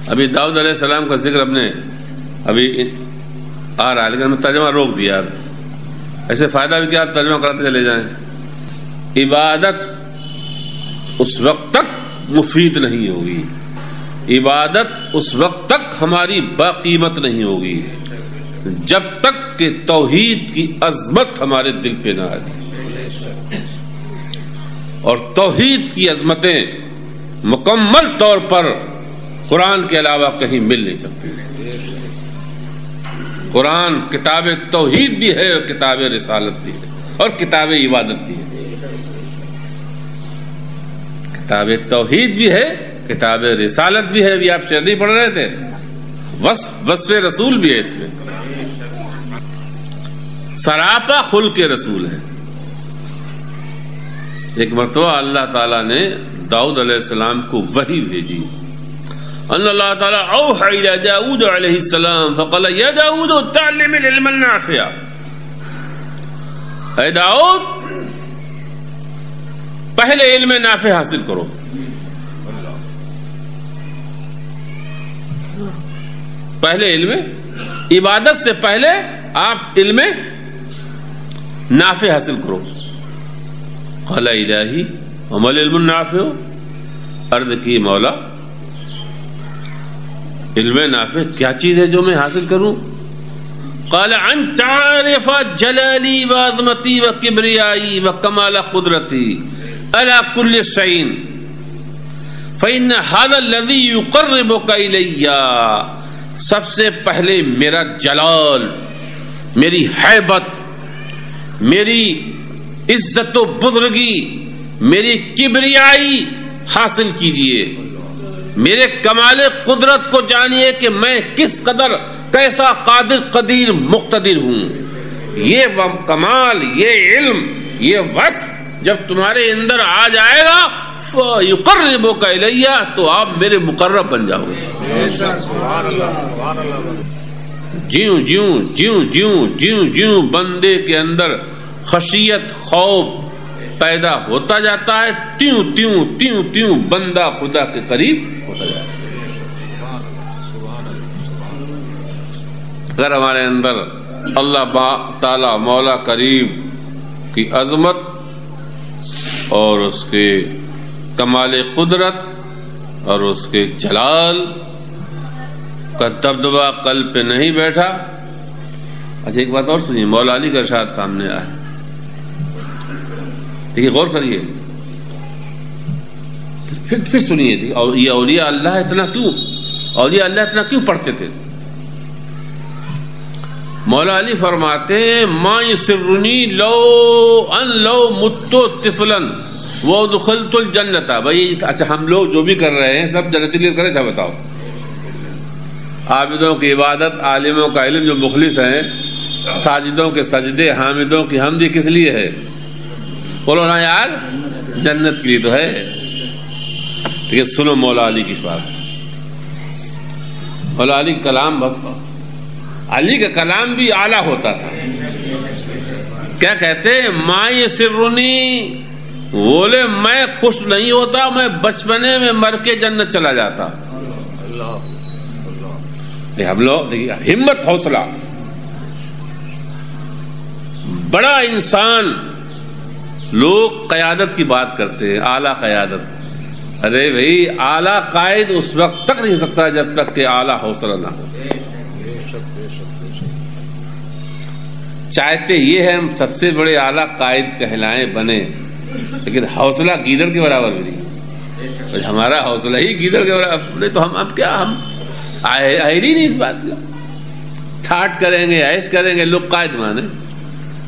ابھی داؤد علیہ السلام کا ذکر اپنے ابھی آ رہا ہے، لیکن ہم نے ترجمہ روک دیا. ایسے فائدہ بھی کیا، آپ ترجمہ کراتے چلے جائیں. عبادت اس وقت تک مفید نہیں ہوگی، عبادت اس وقت تک ہماری باقیمت نہیں ہوگی جب تک کہ توحید کی عظمت ہمارے دل پہ نہ آئے. اور توحید کی عظمتیں مکمل طور پر قرآن کے علاوہ کہیں مل نہیں سکتی. قرآن کتاب توحید بھی ہے اور کتاب رسالت بھی ہے اور کتاب عبادت بھی ہے. کتاب توحید بھی ہے، کتاب رسالت بھی ہے. ابھی آپ شعر نہیں پڑھ رہے تھے، وصف رسول بھی ہے اس میں. سراپا خلق رسول ہے. ایک مرتبہ اللہ تعالیٰ نے داؤد علیہ السلام کو وحی بھیجی. ان اللہ تعالیٰ اوحى الى داؤد علیہ السلام فقال یا داؤد تعلم العلم النافع. اے داؤد، پہلے علم نافع حاصل کرو. پہلے علم، عبادت سے پہلے آپ علم نافع حاصل کرو. قال الہی وما العلم النافع. عرض کی مولا، علم نافع کیا چیز ہے جو میں حاصل کروں؟ قال ان تعرف جلالی وعظمتی وکبریائی وکمال قدرتی على كل شيء فإن هذا الذي يقربك إلي. سب سے پہلے میرا جلال، میری ہیبت، میری عزت و بزرگی، میری کبریائی حاصل کیجئے. میرے کمال قدرت کو جانیے کہ میں کس قدر کیسا قادر قدیر مقتدر ہوں. یہ کمال، یہ علم، یہ وصف جب تمہارے اندر آ جائے گا فَيُقَرِّبُكَ إِلَيَّ، تو آپ میرے مقرب بن جاؤ گے. جیوں جیوں جیوں جیوں جیوں جیوں بندے کے اندر خشیت، خوف پیدا ہوتا جاتا ہے، تیوں تیوں تیوں تیوں بندہ خدا کے قریب ہوتا جاتا ہے. اگر ہمارے اندر اللہ تعالی مولا کریم کی عظمت اور اس کے کمال قدرت اور اس کے جلال کا دبدبہ قلب پہ نہیں بیٹھا. اچھا ایک بات اور سنیے، مولا علی کا ارشاد سامنے آیا، دیکھیے غور کریے، پھر سنیے. یہ اولیاء اللہ اتنا کیوں پڑھتے تھے؟ مولا علی فرماتے ہیں ما یسرنی لو متو طفلا وادخلت الجنت. بھائی اچھا ہم لوگ جو بھی کر رہے ہیں سب جنتی لیے کرے، اچھا بتاؤ، عابدوں کی عبادت، عالموں کا علم جو مخلص ہیں، ساجدوں کے سجدے، حامدوں کی حمدی کس لیے ہے؟ بولو نا یار، جنت کے لیے تو ہے. لیکن سنو مولا علی کی بات. مولا علی کلام بس، علی کا کلام بھی اعلیٰ ہوتا تھا. کیا کہتے؟ ما یسرنی، بولے میں خوش نہیں ہوتا، میں بچپنے میں مر کے جنت چلا جاتا. ہم لوگ دیکھیے ہمت، حوصلہ، بڑا انسان. لوگ قیادت کی بات کرتے ہیں، اعلیٰ قیادت. ارے بھائی اعلیٰ قائد اس وقت تک نہیں سکتا جب تک کہ اعلیٰ حوصلہ نہ ہو. چاہتے یہ ہے ہم سب سے بڑے اعلیٰ قائد کہلائیں، بنے، لیکن حوصلہ گیدڑ کے برابر بھی نہیں. ہمارا حوصلہ ہی گیدڑ کے برابر نہیں تو ہم اب کیا، ہم آئے نہیں اس بات کا. ٹھاٹ کریں گے، عیش کریں گے، لوگ قائد مانے.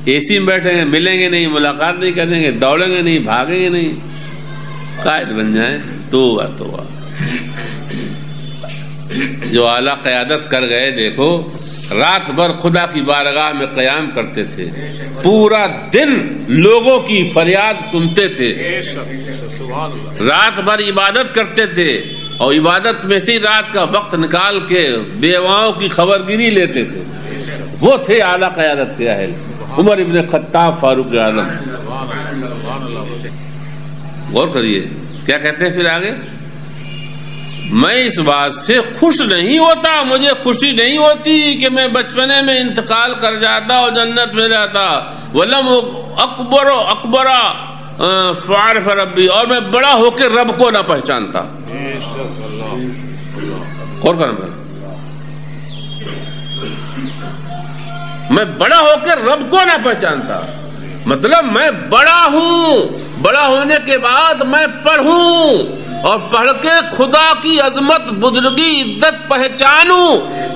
اے سی میں بیٹھیں گے، ملیں گے نہیں، ملاقات نہیں کریں گے، دوڑیں گے نہیں، بھاگیں گے نہیں، قائد بن جائیں. توبہ توبہ. جو اعلیٰ قیادت کر گئے، دیکھو رات بھر خدا کی بارگاہ میں قیام کرتے تھے، پورا دن لوگوں کی فریاد سنتے تھے، رات بھر عبادت کرتے تھے، اور عبادت میں سے رات کا وقت نکال کے بیواؤں کی خبر گیری لیتے تھے. وہ تھے اعلیٰ قیادت کے اہل، عمر ابن خطاب فاروق اعظم. غور کریے کیا کہتے ہیں پھر آگے، میں اس بات سے خوش نہیں ہوتا، مجھے خوشی نہیں ہوتی کہ میں بچپنے میں انتقال کر جاتا اور جنت میں جاتا. ولم اکبر فعرف ربی، اور میں بڑا ہو کے رب کو نہ پہچانتا. غور کرنا، میں بڑا ہو کے رب کو نہ پہچانتا، مطلب میں بڑا ہوں، بڑا ہونے کے بعد میں پڑھوں اور پڑھ کے خدا کی عظمت، بزرگی، عزت پہچانوں،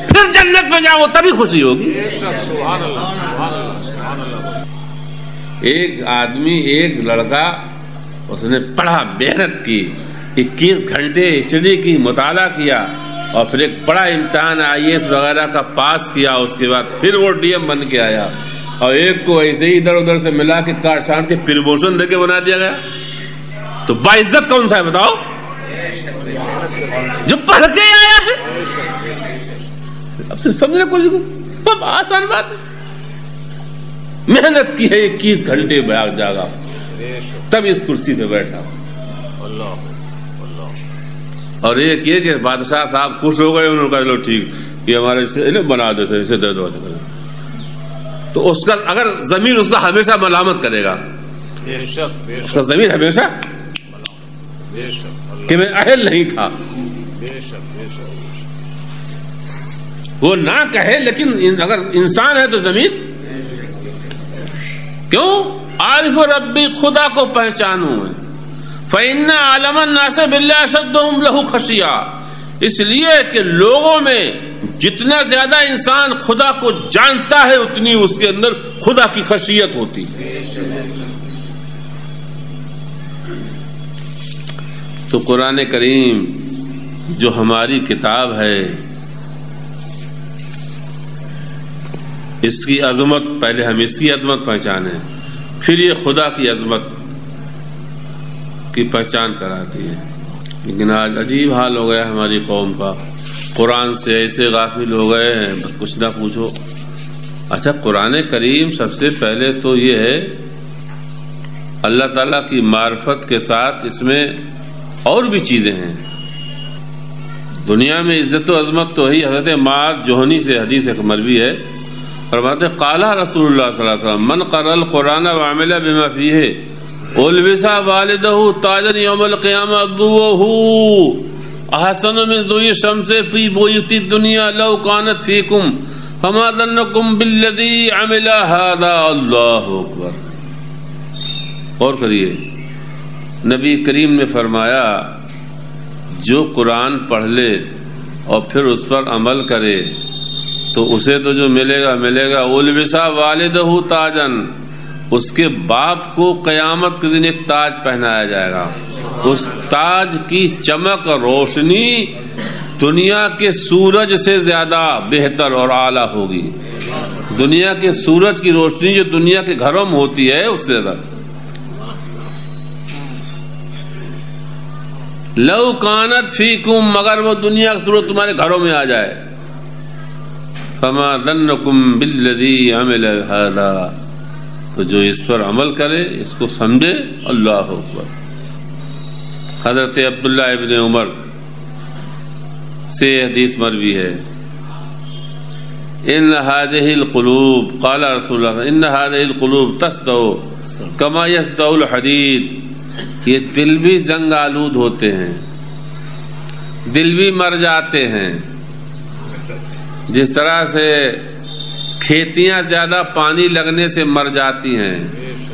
پھر جنت میں جاؤں، تبھی خوشی ہوگی. ایک آدمی، ایک لڑکا، اس نے پڑھا، محنت کی، 21 گھنٹے اسٹڈی کی، مطالعہ کیا، اور پھر ایک بڑا امتحان IAS وغیرہ کا پاس کیا. اس کے بعد پھر وہ DM بن کے آیا، اور ایک کو ایسے ہی ادھر ادھر سے ملا کے کارڈ شان کے پروموشن دے کے بنا دیا گیا. تو باعزت کون سا ہے بتاؤ؟ جو پڑھ کے آیا ہے. اب صرف سمجھنے کوشش کرو، اب آسان بات ہے. محنت کی ہے، 21 گھنٹے جاگا، تب اس کرسی پہ بیٹھا. اور ایک یہ کہ بادشاہ صاحب خوش ہو گئے، انہوں نے کہا چلو ٹھیک، یہ ہمارے بنا دیتے، اسے دے دو. تو اس کا اگر ضمیر اس کا ہمیشہ ملامت کرے گا، اس کا ضمیر ہمیشہ کہ میں اہل نہیں تھا. وہ نہ کہے، لیکن اگر انسان ہے تو ضمیر کیوں؟ عارف ربی، خدا کو پہچانوں. فإن عالم الناس باللہ اشدهم له خشیہ، اس لیے کہ لوگوں میں جتنا زیادہ انسان خدا کو جانتا ہے اتنی اس کے اندر خدا کی خشیت ہوتی ہے. تو قرآن کریم جو ہماری کتاب ہے، اس کی عظمت، پہلے ہم اس کی عظمت پہچانیں، پھر یہ خدا کی عظمت کی پہچان کراتی ہے. لیکن آج عجیب حال ہو گیا ہماری قوم کا، قرآن سے ایسے غافل ہو گئے ہیں بس کچھ نہ پوچھو. اچھا، قرآن کریم سب سے پہلے تو یہ ہے اللہ تعالیٰ کی معرفت کے ساتھ اس میں اور بھی چیزیں ہیں. دنیا میں عزت و عظمت تو ہی. حضرت معاذ جوہنی سے حدیث ایک مروی ہے، فرماتے قال رسول اللہ صلی اللہ علیہ وسلم من قرأ القرآن وعمل بما فیہ البس والدہ تاجا یوم القیامہ ضوءہ احسن من ضوء الشمس فی بیوت الدنیا لو کانت فیکم فما ظنکم بالذی عمل ھذا. اللہ اکبر. اور کریے، نبی کریم نے فرمایا جو قرآن پڑھ لے اور پھر اس پر عمل کرے تو اسے تو جو ملے گا. البسا والدہ تاجن، اس کے باپ کو قیامت کے دن ایک تاج پہنایا جائے گا. اس تاج کی چمک اور روشنی دنیا کے سورج سے زیادہ بہتر اور اعلیٰ ہوگی. دنیا کے سورج کی روشنی جو دنیا کے گھروں میں ہوتی ہے اس سے زیادہ. لو کانت فیکم، مگر وہ دنیا کا سورج تمہارے گھروں میں آ جائے. فما ظنکم بالذی عمل ھذا، تو جو اس پر عمل کرے اس کو سمجھے. اللہ اکبر. حضرت عبداللہ ابن عمر سے حدیث مروی ہے، ان هذه القلوب قال رسول اللہ ان هذه القلوب تصدع كما يصدع الحديد، یہ دل بھی زنگ آلود ہوتے ہیں، دل بھی مر جاتے ہیں. جس طرح سے کھیتیاں زیادہ پانی لگنے سے مر جاتی ہیں،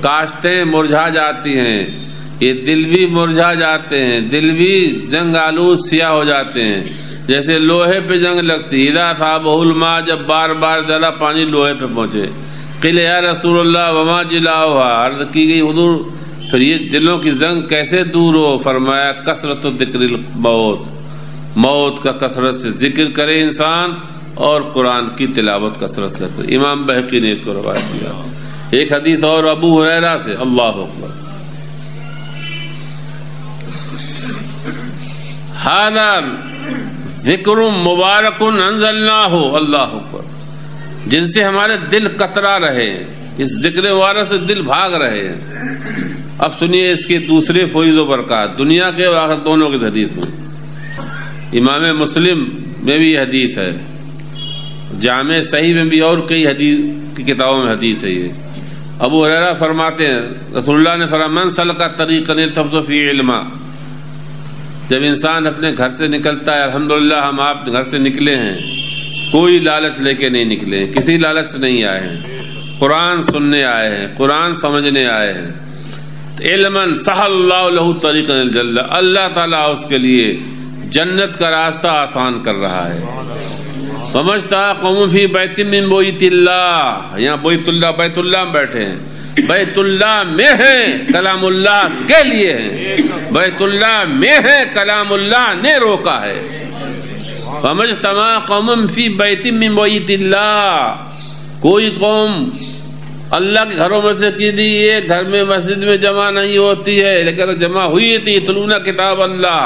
کاشتیں مرجھا جاتی ہیں، یہ دل بھی مرجھا جاتے ہیں، دل بھی زنگ آلود سیاہ ہو جاتے ہیں. جیسے لوہے پہ جنگ لگتی، اذا صابہ الماء، جب بار بار زیادہ پانی لوہے پہ پہنچے. قیل یا رسول اللہ وما جلاؤہا، عرض کی گئی حضور پھر یہ دلوں کی زنگ کیسے دور ہو؟ فرمایا کثرت ذکر الموت، موت کا کثرت سے ذکر کرے انسان، اور قرآن کی تلاوت کثرت سے کرے. امام بہقی نے اس کو روایت کیا. ایک حدیث اور ابو ہریرہ سے. اللہ اکبر. ھذا ذکر مبارک انزلناہ، اللہ اکبر، جن سے ہمارے دل کترا رہے ہیں، اس ذکر مبارک سے دل بھاگ رہے ہیں۔ اب سنیے اس کے دوسرے فوائد و برکات، دنیا کے اور آخرت دونوں کی حدیث میں۔ امام مسلم میں بھی یہ حدیث ہے، جامع صحیح میں بھی اور کئی حدیث کی کتابوں میں حدیث ہے۔ یہ ابو ہریرہ فرماتے ہیں رسول اللہ نے فرمایا من سلک طریقا یلتمس فیہ علما، جب انسان اپنے گھر سے نکلتا ہے، الحمدللہ ہم آپ گھر سے نکلے ہیں، کوئی لالچ لے کے نہیں نکلے ہیں، کسی لالچ سے نہیں آئے ہیں، قرآن سننے آئے ہیں، قرآن سمجھنے آئے ہیں، علما سہل اللہ لہ طریقا الجنہ، اللہ تعالیٰ اس کے لیے جنت کا راستہ آسان کر رہا ہے۔ ومجتمع قوم فی بیت من بیوت اللہ، یہاں بیت اللہ میں بیٹھے ہیں، بیت اللہ میں ہیں، کلام اللہ کے لیے ہیں، بیت اللہ میں ہے، کلام اللہ نے روکا ہے۔ ومجتمع قوم فی بیت من بیوت اللہ، کوئی قوم اللہ کے گھروں میں سے کسی ایک گھر میں مسجد میں جمع نہیں ہوتی ہے، لیکن جمع ہوئی تھی یتلون کتاب اللہ،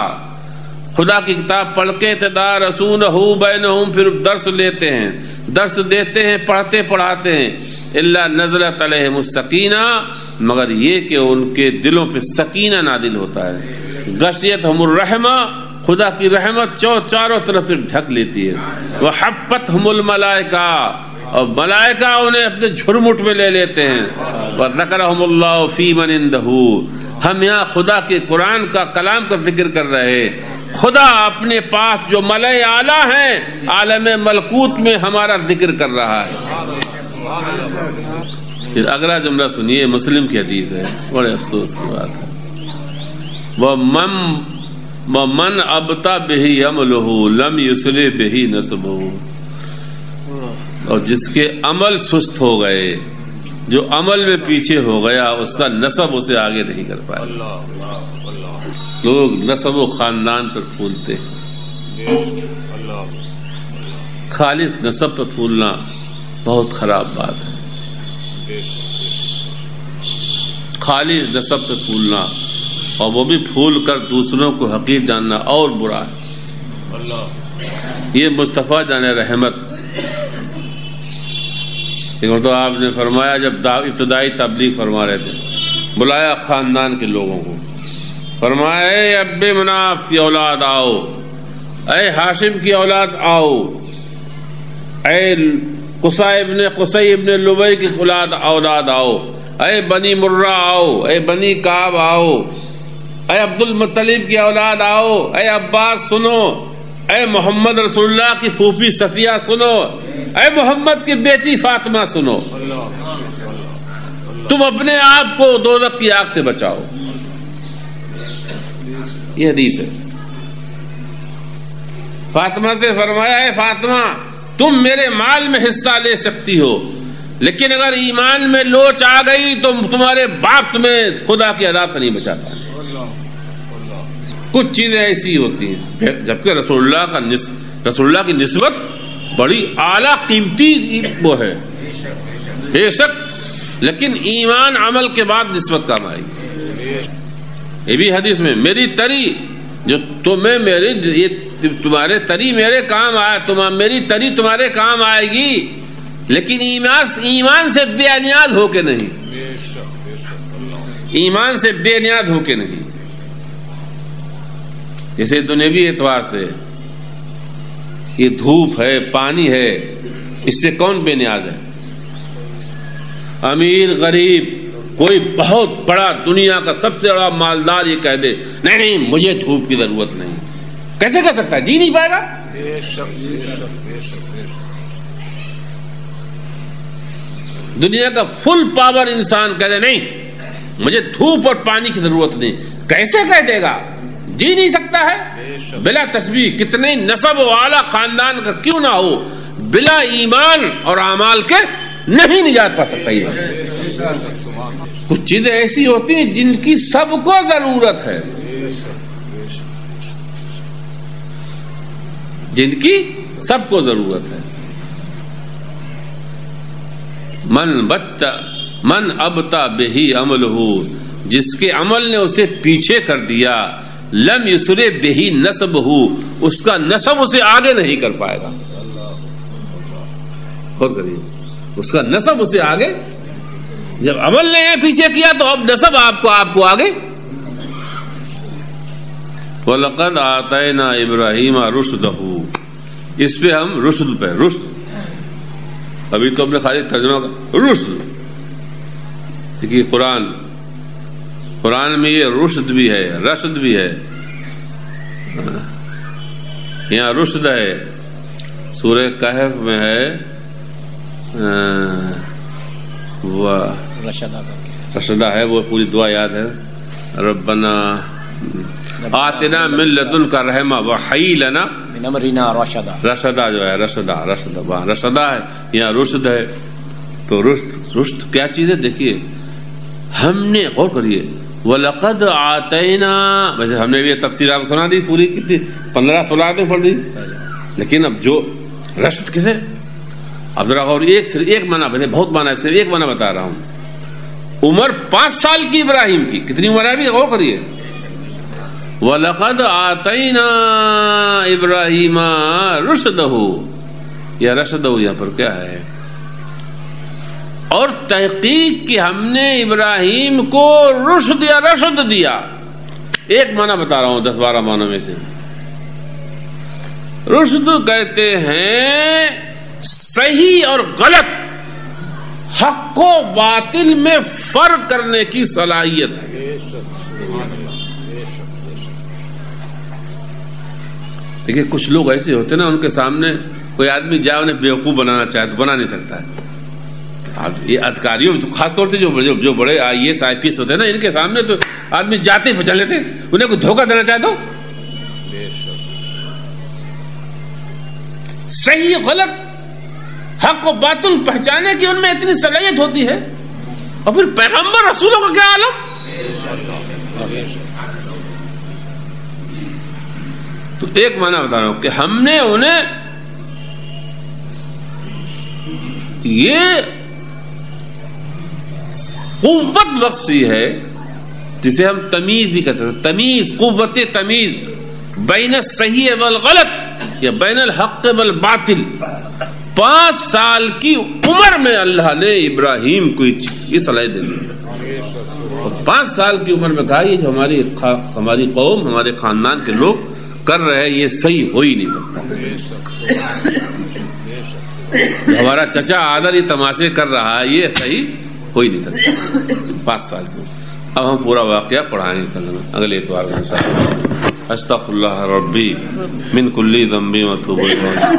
خدا کی کتاب پڑھ کے تدارسونہ بینہم، پھر درس لیتے ہیں، درس دیتے ہیں، پڑھتے پڑھاتے ہیں، الا نزلت علیہم السکینہ، مگر یہ کہ ان کے دلوں پہ سکینہ نازل ہوتا ہے، غشیتہم الرحمہ، خدا کی رحمت چاروں طرف سے ڈھک لیتی ہے، وحفتہم الملائکہ، اور ملائکہ انہیں اپنے جھرمٹ میں لے لیتے ہیں، وذکرہم اللہ فی من عندہ، ہم یہاں خدا کے قرآن کا کلام کا ذکر کر رہے ہیں، خدا اپنے پاس جو ملائے اعلیٰ ہیں عالم ملکوت میں ہمارا ذکر کر رہا ہے۔ پھر اگلا جملہ سنیے، مسلم کی حدیث ہے، بڑے افسوس کی بات ہے، وَمَنْ أَبْطَأَ بِهِ عَمَلُهُ لَمْ يُسْرِعْ بِهِ نَسَبُهُ، اور جس کے عمل سست ہو گئے، جو عمل میں پیچھے ہو گیا، اس کا نسب اسے آگے نہیں کر پائے۔ لوگ نسب و خاندان پر پھولتے ہیں، خالص نسب پر پھولنا بہت خراب بات ہے، خالص نسب پر پھولنا، اور وہ بھی پھول کر دوسروں کو حقیر جاننا اور برا ہے۔ یہ مصطفیٰ جان رحمت، تو آپ نے فرمایا جب ابتدائی تبلیغ فرما رہے تھے، بلایا خاندان کے لوگوں کو، فرمایا اے ابی مناف کی اولاد آؤ، اے ہاشم کی اولاد آؤ، اے قصی ابن لبی کی اولاد آؤ، اے بنی مرہ آؤ، اے بنی کعب آؤ، اے عبد المطلب کی اولاد آؤ، اے عباس سنو، اے محمد رسول اللہ کی پھوپھی صفیہ سنو، اے محمد کی بیٹی فاطمہ سنو، تم اپنے آپ کو دوزخ کی آگ سے بچاؤ۔ یہ حدیث ہے۔ فاطمہ سے فرمایا ہے فاطمہ تم میرے مال میں حصہ لے سکتی ہو، لیکن اگر ایمان میں لوچ آ گئی تو تمہارے باپ تمہیں خدا کی عذاب سے نہیں بچا پائے۔ کچھ چیزیں ایسی ہوتی ہیں، جبکہ رسول اللہ کی نسبت بڑی اعلیٰ قیمتی وہ ہے بے شک، لیکن ایمان عمل کے بعد نسبت کام آئے گی۔ یہ بھی حدیث میں میری تری جو تمہیں تمہارے تری میرے کام آئے، میری تری تمہارے کام آئے گی، لیکن ایمان سے بے نیاز ہو کے نہیں، ایمان سے بے نیاز ہو کے نہیں۔ جیسے دنیوی اعتبار سے یہ دھوپ ہے، پانی ہے، اس سے کون بے نیاز ہے؟ امیر غریب، کوئی بہت بڑا دنیا کا سب سے بڑا مالدار یہ کہہ دے نہیں مجھے دھوپ کی ضرورت نہیں، کیسے کہہ سکتا ہے؟ جی نہیں پائے گا۔ دنیا کا فل پاور انسان کہہ دے نہیں مجھے دھوپ اور پانی کی ضرورت نہیں، کیسے کہہ دے گا؟ جی نہیں سکتا ہے بلا تشبیہ، کتنے نسب و اعلیٰ خاندان کا کیوں نہ ہو، بلا ایمان اور اعمال کے نہیں نجات پا سکتا۔ یہ کچھ چیزیں ایسی ہوتی ہیں جن کی سب کو ضرورت ہے، جن کی سب کو ضرورت ہے۔ من ابتا بہی عملہ، جس کے عمل نے اسے پیچھے کر دیا، لم یسرع بہ نسبہ، اس کا نسب اسے آگے نہیں کر پائے گا. غور کریے، اس کا نسب اسے آگے، جب عمل نے پیچھے کیا تو اب نسب آپ کو آگے. وَلَقَدْ آتَيْنَا إِبْرَاهِيمَ رُشْدَهُ، اس پہ ہم رشد پہ، رشد ابھی تو ہم نے خالی ترجمہ کا رشد. دیکھیے قرآن میں یہ رشد بھی ہے، رشد بھی ہے. یہاں رشد ہے، سورہ کہف میں ہے وہ رشدہ ہے، وہ پوری دعا یاد ہے. ربنا آتنا من لدنک رحمہ وہی لنا من امرنا رشدا. رشدہ جو ہے رشدہ ہے، یہاں رشد ہے. تو رشد کیا چیز ہے؟ دیکھیے ہم نے غور کریے، وَلَقَدْ آتَيْنَا، ویسے ہم نے بھی تفسیر آپ کو سنا دی پوری، کتنی 15-16 آیتیں پڑھ دی. لیکن اب جو رشد کسے، اب ذرا غور، ایک معنی بنے، بہت معنی ہے، صرف ایک معنی بتا رہا ہوں. عمر 5 سال کی ابراہیم کی، کتنی عمر ہے بھی غور کریے. وَلَقَدْ آتَيْنَا إِبْرَاهِيمَ رُشْدَهُ، یا رشدہ یہاں پر کیا ہے؟ اور تحقیق کہ ہم نے ابراہیم کو رشد یا رشد دیا. ایک معنی بتا رہا ہوں 10-12 معنی میں سے. رشد کہتے ہیں صحیح اور غلط، حق و باطل میں فرق کرنے کی صلاحیت. دیکھیے کچھ لوگ ایسے ہوتے ہیں نا، ان کے سامنے کوئی آدمی جائے انہیں بیوقوف بنانا چاہے تو بنا نہیں سکتا ہے. یہ ادھکاریوں میں تو خاص طور سے جو بڑے IAS IPS ہوتے ہیں نا، ان کے سامنے تو آدمی جاتے پہچان لیتے، انہیں کوئی دھوکہ دینا چاہے تو. صحیح غلط، حق و باطل پہچانے کی ان میں اتنی صلاحیت ہوتی ہے. اور پھر پیغمبر رسولوں کا کیا عالم. تو ایک معنی بتا رہا ہوں کہ ہم نے انہیں یہ قوت بخشی ہے جسے ہم تمیز بھی کہتے ہیں. تمیز، قوت تمیز بین الصحیح والغلط یا بین الحق والباطل. 5 سال کی عمر میں اللہ نے ابراہیم کو یہ صلاحیت دے دی. 5 سال کی عمر میں کہا یہ جو ہماری قوم، ہمارے خاندان کے لوگ کر رہے ہیں یہ صحیح ہو ہی نہیں سکتا. ہمارا چچا آدر یہ تماشے کر رہا ہے یہ صحیح ہو ہی نہیں سکتا. 5 سال کی. اب ہم پورا واقعہ پڑھائیں گے اگلے اتوار میں. استغفر اللہ ربی من کل ذنب و اتوب الیہ.